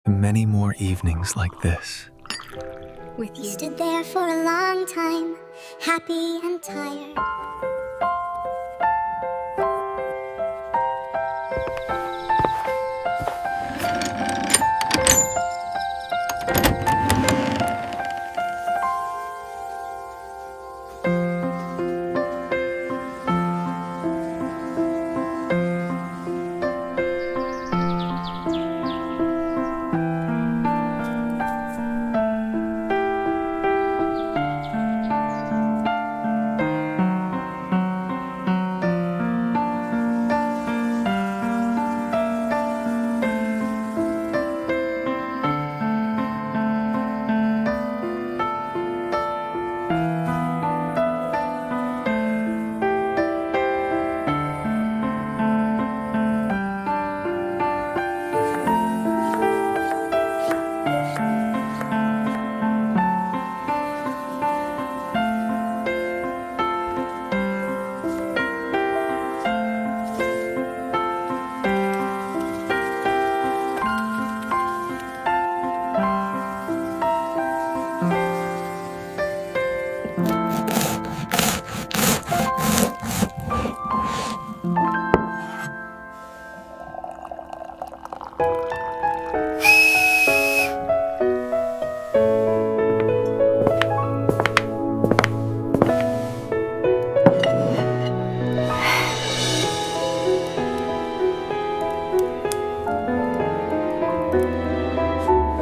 Many more evenings like this. With you. Stood there for a long time, happy and tired.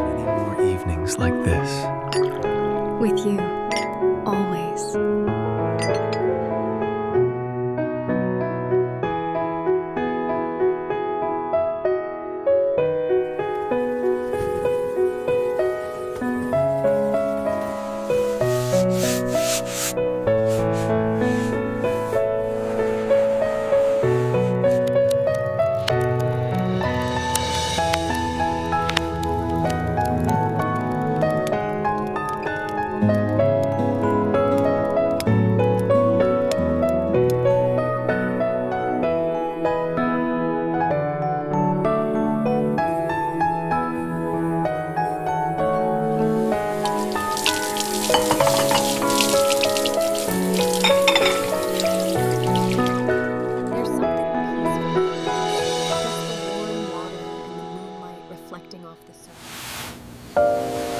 Many more evenings like this. With you, always. There's something peaceful about it. Just the warm water and the moonlight reflecting off the surface.